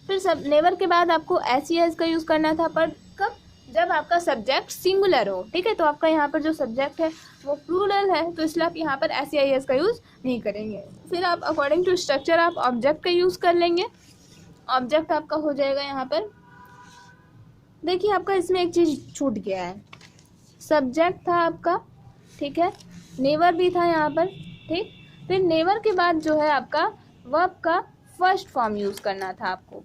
A: फिर सब नेवर के बाद आपको एस या एस का यूज़ करना था, पर कब, जब आपका सब्जेक्ट सिंगुलर हो, ठीक है। तो आपका यहाँ पर जो सब्जेक्ट है वो प्लूरल है, तो इसलिए आप यहाँ पर एस या एस का यूज़ नहीं करेंगे। फिर आप अकॉर्डिंग टू स्ट्रक्चर आप ऑब्जेक्ट का यूज़ कर लेंगे। ऑब्जेक्ट आपका हो जाएगा यहाँ पर, देखिए आपका इसमें एक चीज़ छूट गया है, सब्जेक्ट था आपका, ठीक है, नेवर भी था यहाँ पर, ठीक। फिर नेवर के बाद जो है आपका वर्ब का फर्स्ट फॉर्म यूज़ करना था आपको,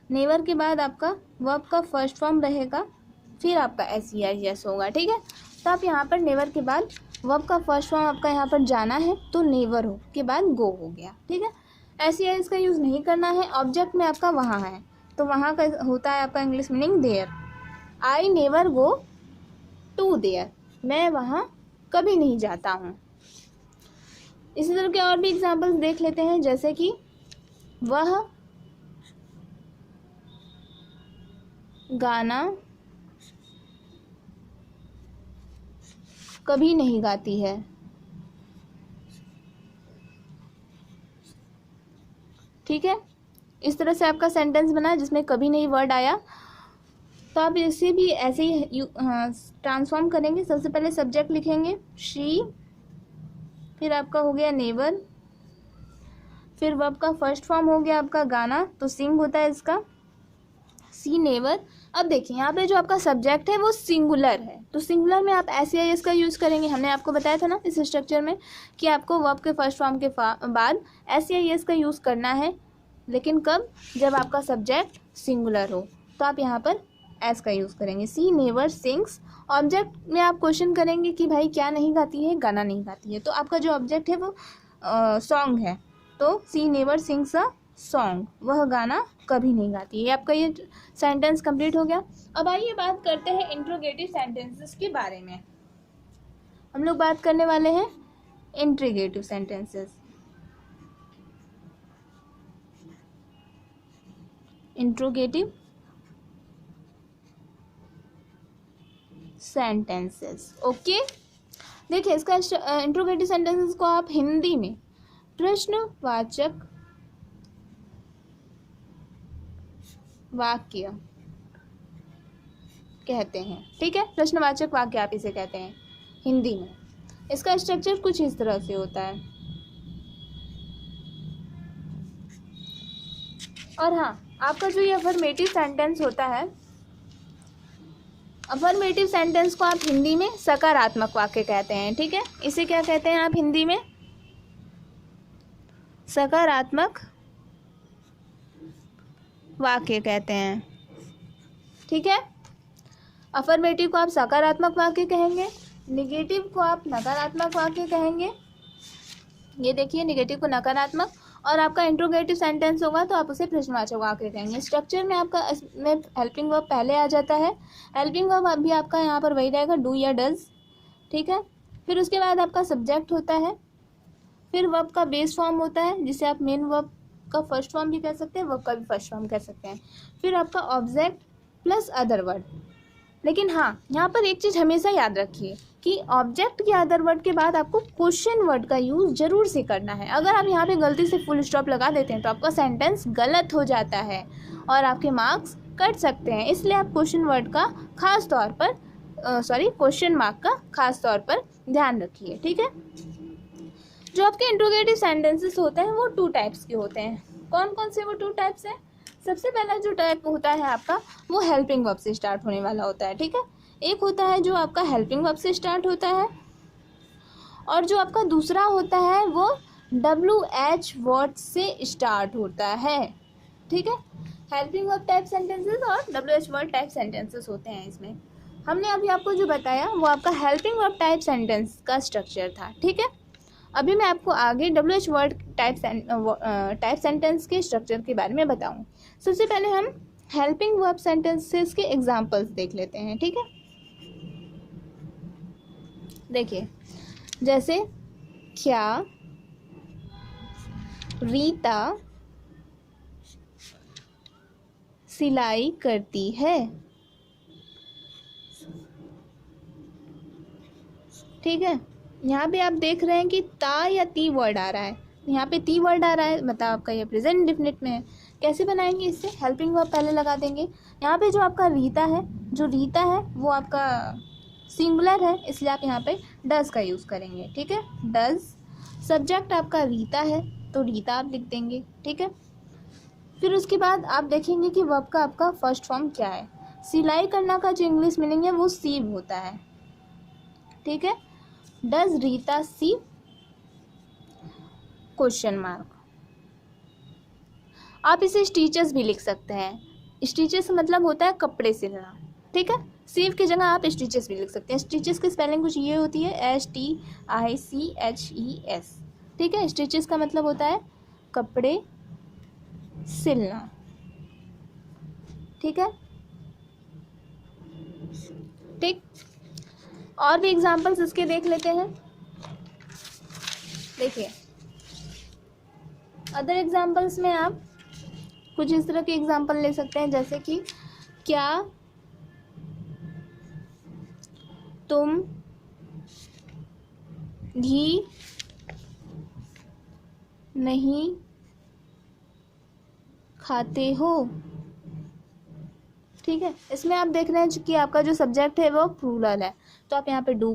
A: नेवर के बाद आपका वर्ब का फर्स्ट फॉर्म रहेगा, फिर आपका एस या एस होगा, ठीक है। तो आप यहाँ पर नेवर के बाद वर्ब का फर्स्ट फॉर्म आपका यहाँ पर जाना है, तो नेवर हो के बाद गो हो गया, ठीक है। एस या एस का यूज़ नहीं करना है, ऑब्जेक्ट में आपका वहाँ है, तो वहाँ का होता है आपका English meaning there. I never go to there, मैं वहाँ कभी नहीं जाता हूँ। इसी तरह के और भी एग्जाम्पल्स देख लेते हैं, जैसे कि वह गाना कभी नहीं गाती है, ठीक है। इस तरह से आपका सेंटेंस बना जिसमें कभी नहीं वर्ड आया, तो आप इसे भी ऐसे ही ट्रांसफॉर्म करेंगे। सबसे पहले सब्जेक्ट लिखेंगे शी, फिर आपका हो गया नेवर, फिर वर्ब का फर्स्ट फॉर्म हो गया आपका गाना, तो सिंग होता है इसका, सी नेवर। अब देखिए यहाँ पे जो आपका सब्जेक्ट है वो सिंगुलर है, तो सिंगुलर में आप एस या एस का यूज़ करेंगे। हमने आपको बताया था ना इस स्ट्रक्चर में कि आपको वर्ब के फर्स्ट फॉर्म के बाद एस या एस का यूज़ करना है, लेकिन कब, जब आपका सब्जेक्ट सिंगुलर हो, तो आप यहाँ पर एस का यूज़ करेंगे। सी नेवर सिंग्स, ऑब्जेक्ट में आप क्वेश्चन करेंगे कि भाई क्या नहीं गाती है, गाना नहीं गाती है, तो आपका जो ऑब्जेक्ट है वो सॉन्ग है, तो सी नेवर सिंग्स अ सॉन्ग, वह गाना कभी नहीं गाती है। आपका ये सेंटेंस कंप्लीट हो गया। अब आइए बात करते हैं इंट्रोगेटिव सेंटेंसेस के बारे में। हम लोग बात करने वाले हैं interrogative sentences. Interrogative sentences, okay. देखिए इसका इंट्रोगेटिव सेंटेंसेस को आप हिंदी में प्रश्नवाचक वाक्य कहते हैं, ठीक है। प्रश्नवाचक वाक्य आप इसे कहते हैं हिंदी में। इसका स्ट्रक्चर कुछ इस तरह से होता है। और हाँ, आपका जो ये अफर्मेटिव सेंटेंस होता है, अफर्मेटिव सेंटेंस को आप हिंदी में सकारात्मक वाक्य कहते हैं, ठीक है। इसे क्या कहते हैं आप हिंदी में, सकारात्मक वाक्य कहते हैं। ठीक है, अफर्मेटिव को आप सकारात्मक वाक्य कहेंगे, निगेटिव को आप नकारात्मक वाक्य कहेंगे। ये देखिए, निगेटिव को नकारात्मक, और आपका इंट्रोगेटिव सेंटेंस होगा तो आप उसे प्रश्नवाचक वाक्य कहेंगे। स्ट्रक्चर में आपका इसमें हेल्पिंग वर्ब पहले आ जाता है। हेल्पिंग वर्ब अभी आपका यहाँ पर वही रहेगा, डू या डज। ठीक है, फिर उसके बाद आपका सब्जेक्ट होता है, फिर वर्ब का बेस फॉर्म होता है जिसे आप मेन वर्ब का फर्स्ट फॉर्म भी कह सकते हैं, वर्ब का भी फर्स्ट फॉर्म कह सकते हैं, फिर आपका ऑब्जेक्ट प्लस अदर वर्ड। लेकिन हाँ, यहाँ पर एक चीज़ हमेशा याद रखिए कि ऑब्जेक्ट के अदर वर्ड के बाद आपको क्वेश्चन वर्ड का यूज़ जरूर से करना है। अगर आप यहाँ पे गलती से फुल स्टॉप लगा देते हैं तो आपका सेंटेंस गलत हो जाता है और आपके मार्क्स कट सकते हैं। इसलिए आप क्वेश्चन वर्ड का खास तौर पर क्वेश्चन मार्क का खास तौर पर ध्यान रखिए। ठीक है, जो आपके इंट्रोगेटिव सेंटेंसेस होते हैं वो 2 टाइप्स के होते हैं। कौन कौन से वो 2 टाइप्स हैं? सबसे पहला जो टाइप होता है आपका, वो हेल्पिंग वर्ब से स्टार्ट होने वाला होता है। ठीक है, एक होता है जो आपका हेल्पिंग वर्ब से स्टार्ट होता है, और जो आपका दूसरा होता है वो WH वर्ड से स्टार्ट होता है। ठीक है, हेल्पिंग वर्ब टाइप सेंटेंसेस और WH वर्ड टाइप सेंटेंसेस होते हैं इसमें। हमने अभी आपको जो बताया वो आपका हेल्पिंग वर्ब टाइप सेंटेंस का स्ट्रक्चर था। ठीक है, अभी मैं आपको आगे WH वर्ड टाइप सेंटेंस के स्ट्रक्चर के बारे में बताऊँ। सबसे पहले हम हेल्पिंग वर्ब सेंटेंसेस के एग्जांपल्स देख लेते हैं। ठीक है, देखिए, जैसे क्या रीता सिलाई करती है। ठीक है, यहाँ पे आप देख रहे हैं कि ता या ती वर्ड आ रहा है। यहाँ पे ती वर्ड आ रहा है, मतलब आपका ये प्रेजेंट इंडेफिनिट में है। कैसे बनाएंगे इससे? हेल्पिंग वर्ब पहले लगा देंगे। यहाँ पे जो आपका रीता है, वो आपका सिंगुलर है, इसलिए आप यहाँ पे डज का यूज़ करेंगे। ठीक है, डज। सब्जेक्ट आपका रीता है तो रीता आप लिख देंगे। ठीक है, फिर उसके बाद आप देखेंगे कि वर्ब का आपका फर्स्ट फॉर्म क्या है। सिलाई करना का जो इंग्लिश मीनिंग है वो सीव होता है। ठीक है, डज रीता सीव क्वेश्चन मार्क। आप इसे स्टिचेस भी लिख सकते हैं। स्टिचेस मतलब होता है कपड़े सिलना। ठीक है, सीव की जगह आप स्टिचेस भी लिख सकते हैं। स्टिचेस की स्पेलिंग कुछ ये होती है, STICHES। ठीक है, स्टिचेस का मतलब होता है कपड़े सिलना। ठीक है, ठीक, और भी एग्जांपल्स इसके देख लेते हैं। देखिए, अदर एग्जांपल्स में आप कुछ इस तरह के एग्जांपल ले सकते हैं, जैसे कि क्या तुम घी नहीं खाते हो। ठीक है, इसमें आप देख रहे हैं कि आपका जो सब्जेक्ट है वो प्लूरल है, तो आप यहाँ पे डू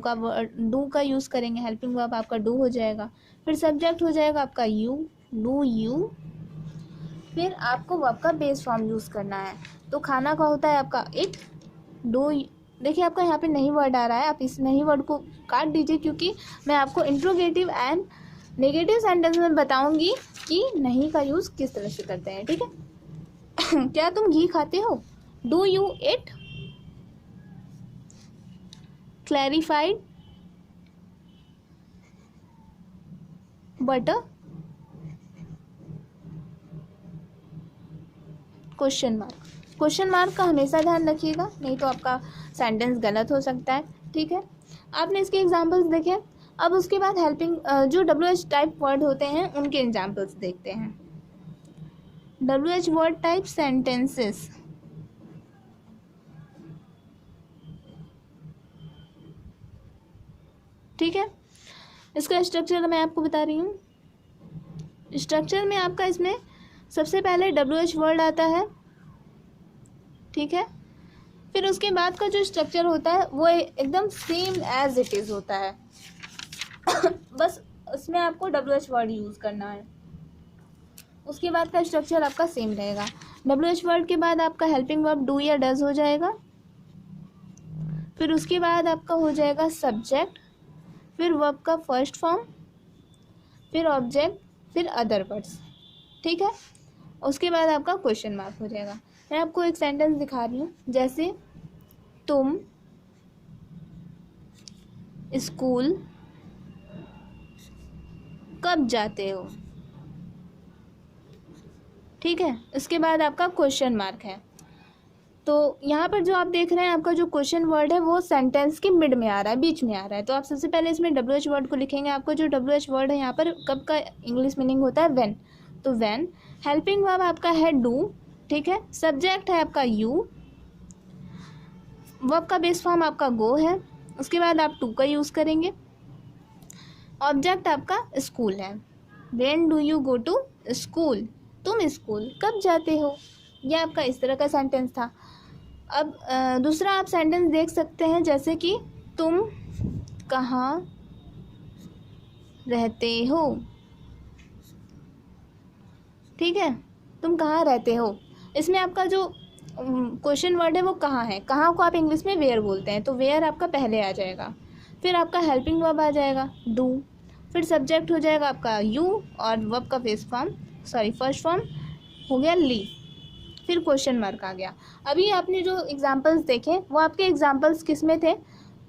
A: का यूज़ करेंगे। हेल्पिंग वर्ब आपका डू हो जाएगा, फिर सब्जेक्ट हो जाएगा आपका यू, डू यू, फिर आपको वर्ब का बेस फॉर्म यूज़ करना है। तो खाना का होता है आपका इट, डू। देखिए, आपका यहाँ पे नहीं वर्ड आ रहा है, आप इस नहीं वर्ड को काट दीजिए, क्योंकि मैं आपको इंट्रोगेटिव एंड नेगेटिव सेंटेंस में बताऊंगी कि नहीं का यूज़ किस तरह से करते हैं। ठीक है, क्या तुम घी खाते हो, do you it clarified butter question mark. Question mark का हमेशा ध्यान रखिएगा, नहीं तो आपका सेंटेंस गलत हो सकता है। ठीक है, आपने इसके एग्जांपल्स देखे। अब उसके बाद हेल्पिंग जो WH टाइप वर्ड होते हैं उनके एग्जांपल्स देखते हैं। WH word type sentences. ठीक है, इसका स्ट्रक्चर मैं आपको बता रही हूँ। स्ट्रक्चर में आपका इसमें सबसे पहले WH वर्ड आता है। ठीक है, फिर उसके बाद का जो स्ट्रक्चर होता है वो एकदम सेम एज इट इज़ होता है बस उसमें आपको WH वर्ड यूज़ करना है। उसके बाद का स्ट्रक्चर आपका सेम रहेगा। WH वर्ड के बाद आपका हेल्पिंग वर्ब डू या डज हो जाएगा, फिर उसके बाद आपका हो जाएगा सब्जेक्ट, फिर वर्ब का फर्स्ट फॉर्म, फिर ऑब्जेक्ट, फिर अदर वर्ड्स, ठीक है। उसके बाद आपका क्वेश्चन मार्क हो जाएगा। मैं आपको एक सेंटेंस दिखा रही हूँ, जैसे तुम स्कूल कब जाते हो, ठीक है। इसके बाद आपका क्वेश्चन मार्क है। तो यहाँ पर जो आप देख रहे हैं, आपका जो क्वेश्चन वर्ड है वो सेंटेंस के मिड में आ रहा है, बीच में आ रहा है। तो आप सबसे पहले इसमें WH वर्ड को लिखेंगे। आपका जो WH वर्ड है यहाँ पर कब का इंग्लिश मीनिंग होता है, व्हेन। तो व्हेन। हेल्पिंग वर्ब आपका है डू, ठीक है। सब्जेक्ट है आपका यू, वर्ब का बेस फॉर्म आपका गो है। उसके बाद आप टू का यूज़ करेंगे। ऑब्जेक्ट आपका स्कूल है। When do you go to school, तुम स्कूल कब जाते हो। यह आपका इस तरह का सेंटेंस था। अब दूसरा आप सेंटेंस देख सकते हैं, जैसे कि तुम कहाँ रहते हो, ठीक है। तुम कहाँ रहते हो, इसमें आपका जो क्वेश्चन वर्ड है वो कहाँ है। कहाँ को आप इंग्लिश में वेयर बोलते हैं, तो वेयर आपका पहले आ जाएगा। फिर आपका हेल्पिंग वर्ब आ जाएगा डू, फिर सब्जेक्ट हो जाएगा आपका यू, और वर्ब का फर्स्ट फॉर्म हो गया ली, फिर क्वेश्चन मार्क आ गया। अभी आपने जो एग्जांपल्स देखे वो आपके एग्जांपल्स किस में थे,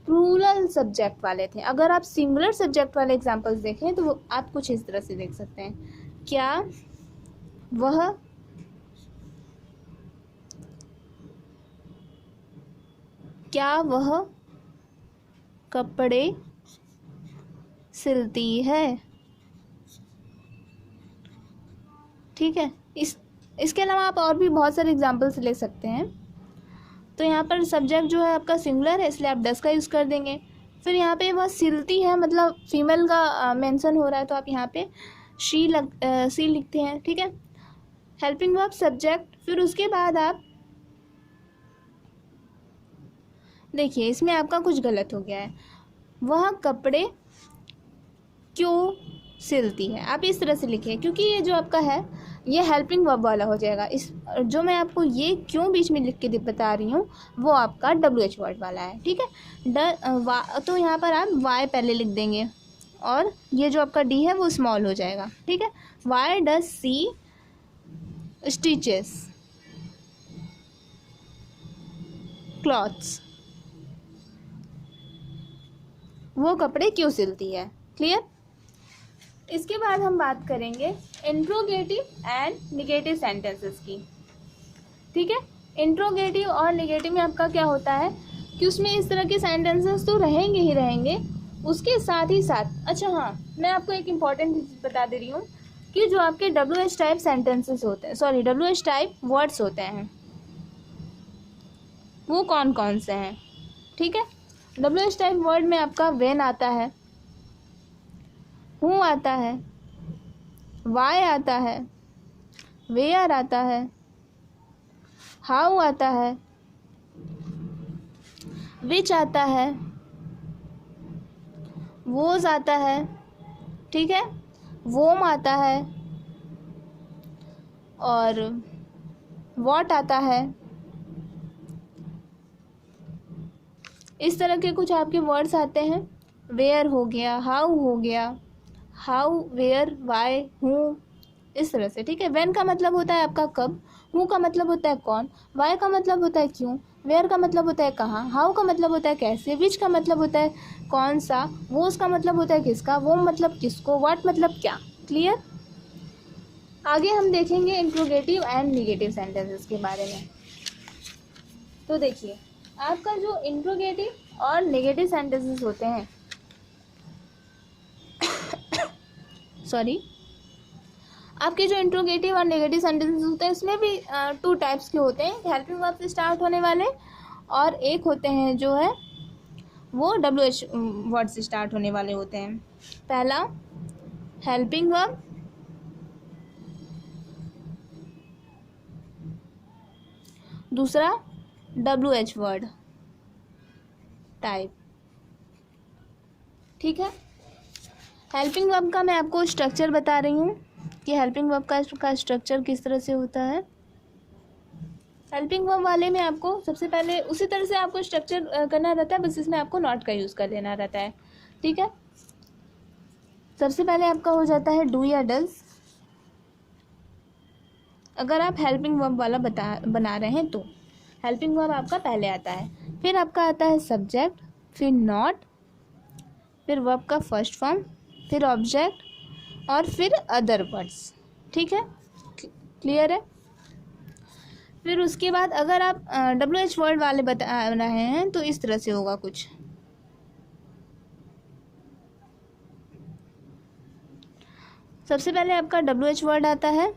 A: प्लूरल सब्जेक्ट वाले थे। अगर आप सिंगुलर सब्जेक्ट वाले एग्जांपल्स देखें तो वो आप कुछ इस तरह से देख सकते हैं। क्या वह कपड़े सिलती है, ठीक है। इसके अलावा आप और भी बहुत सारे एग्जांपल्स ले सकते हैं। तो यहाँ पर सब्जेक्ट जो है आपका सिंगुलर है, इसलिए आप डस का यूज़ कर देंगे। फिर यहाँ पे वह सिलती है, मतलब फीमेल का मेंशन हो रहा है, तो आप यहाँ पे सी लिखते हैं, ठीक है। हेल्पिंग वर्ब सब्जेक्ट, फिर उसके बाद आप देखिए इसमें आपका कुछ गलत हो गया है। वह कपड़े क्यों सिलती है, आप इस तरह से लिखिए, क्योंकि ये जो आपका है ये हेल्पिंग वर्ब वाला हो जाएगा। इस जो मैं आपको ये क्यों बीच में लिख के बता रही हूँ वो आपका WH वर्ड वाला है, ठीक है। तो यहाँ पर आप वाई पहले लिख देंगे, और ये जो आपका डी है वो स्मॉल हो जाएगा, ठीक है। Why does she stitches clothes, वो कपड़े क्यों सिलती है, क्लियर। इसके बाद हम बात करेंगे इंट्रोगेटिव एंड निगेटिव सेंटेंसेस की, ठीक है। इंट्रोगेटिव और निगेटिव में आपका क्या होता है कि उसमें इस तरह के सेंटेंसेस तो रहेंगे ही रहेंगे, उसके साथ ही साथ, अच्छा हाँ, मैं आपको एक इम्पॉर्टेंट चीज़ बता दे रही हूँ कि जो आपके WH टाइप सेंटेंसेस होते हैं, WH टाइप वर्ड्स होते हैं, वो कौन कौन से हैं, ठीक है। WH टाइप वर्ड में आपका व्हेन आता है, हूँ आता है, वाई आता है, वेयर आता है, हाउ आता है, विच आता है, वोज आता है, ठीक है, वोम आता है, और वॉट आता है। इस तरह के कुछ आपके वर्ड्स आते हैं। वेयर हो गया, हाउ हो गया, हाउ, वेयर, वाई, हूँ, इस तरह से, ठीक है। व्हेन का मतलब होता है आपका कब, हूँ का मतलब होता है कौन, वाई का मतलब होता है क्यों, वेयर का मतलब होता है कहाँ, हाउ का मतलब होता है कैसे, विच का मतलब होता है कौन सा, वोस का मतलब होता है किसका, वो मतलब किसको, व्हाट मतलब क्या, क्लियर। आगे हम देखेंगे इंट्रोगेटिव एंड निगेटिव सेंटेंसेस के बारे में। तो देखिए आपका जो इंट्रोगेटिव और नेगेटिव सेंटेंसेस होते हैं आपके जो इंट्रोगेटिव और नेगेटिव सेंटेंसेस होते हैं इसमें भी 2 टाइप्स के होते हैं, हेल्पिंग वर्ब से स्टार्ट होने वाले, और एक होते हैं जो है वो WH वर्ड से स्टार्ट होने वाले होते हैं। पहला हेल्पिंग वर्ब, दूसरा WH वर्ड टाइप, ठीक है। हेल्पिंग वर्ब का मैं आपको स्ट्रक्चर बता रही हूँ कि हेल्पिंग वर्ब का स्ट्रक्चर किस तरह से होता है। हेल्पिंग वर्ब वाले में आपको सबसे पहले उसी तरह से आपको स्ट्रक्चर करना रहता है, बस इसमें आपको नॉट का यूज़ कर लेना रहता है, ठीक है। सबसे पहले आपका हो जाता है डू या डज, अगर आप हेल्पिंग वर्ब वाला बना रहे हैं तो हेल्पिंग वर्ब आपका पहले आता है, फिर आपका आता है सब्जेक्ट, फिर नॉट, फिर वर्ब का फर्स्ट फॉर्म, फिर ऑब्जेक्ट और फिर अदर वर्ड्स। ठीक है, क्लियर है। फिर उसके बाद अगर आप WH वर्ड वाले बता रहे हैं तो इस तरह से होगा कुछ। सबसे पहले आपका WH वर्ड आता है,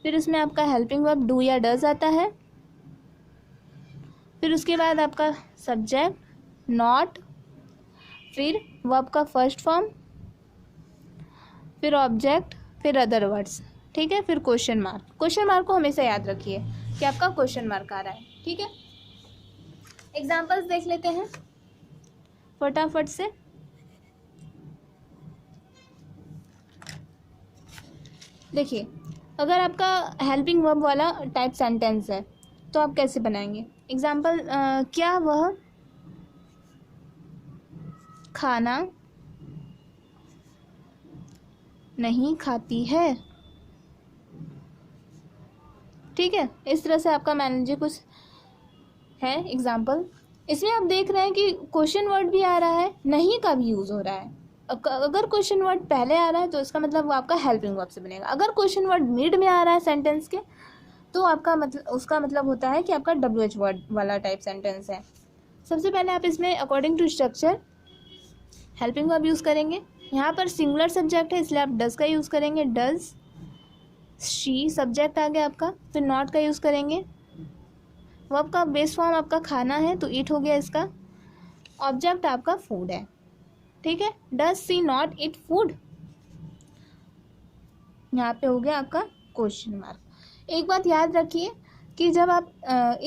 A: फिर उसमें आपका हेल्पिंग वर्ब डू या डज आता है, फिर उसके बाद आपका सब्जेक्ट, नॉट, फिर वर्ब का फर्स्ट फॉर्म, फिर ऑब्जेक्ट, फिर अदर वर्ड्स। ठीक है, फिर क्वेश्चन मार्क। क्वेश्चन मार्क को हमेशा याद रखिए कि आपका क्वेश्चन मार्क आ रहा है। ठीक है, एग्जाम्पल्स देख लेते हैं फटाफट से। देखिए, अगर आपका हेल्पिंग वर्ब वाला टाइप सेंटेंस है तो आप कैसे बनाएंगे। एग्जाम्पल, क्या वह खाना नहीं खाती है। ठीक है, इस तरह से आपका मान लीजिए कुछ है एग्जाम्पल। इसमें आप देख रहे हैं कि क्वेश्चन वर्ड भी आ रहा है, नहीं का भी यूज़ हो रहा है। अगर क्वेश्चन वर्ड पहले आ रहा है तो इसका मतलब वो आपका हेल्पिंग वर्ब से बनेगा। अगर क्वेश्चन वर्ड मिड में आ रहा है सेंटेंस के तो आपका मतलब उसका मतलब होता है कि आपका WH वर्ड वाला टाइप सेंटेंस है। सबसे पहले आप इसमें according to structure helping verb use करेंगे। यहाँ पर सिंगुलर सब्जेक्ट है इसलिए आप डज का यूज़ करेंगे, डज। शी सब्जेक्ट आ गया आपका, फिर नॉट का यूज़ करेंगे। वर्ब का बेस फॉर्म आपका खाना है तो ईट हो गया इसका। ऑब्जेक्ट आपका फूड है। ठीक है, does she not eat food, यहाँ पे हो गया आपका क्वेश्चन मार्क। एक बात याद रखिए कि जब आप इस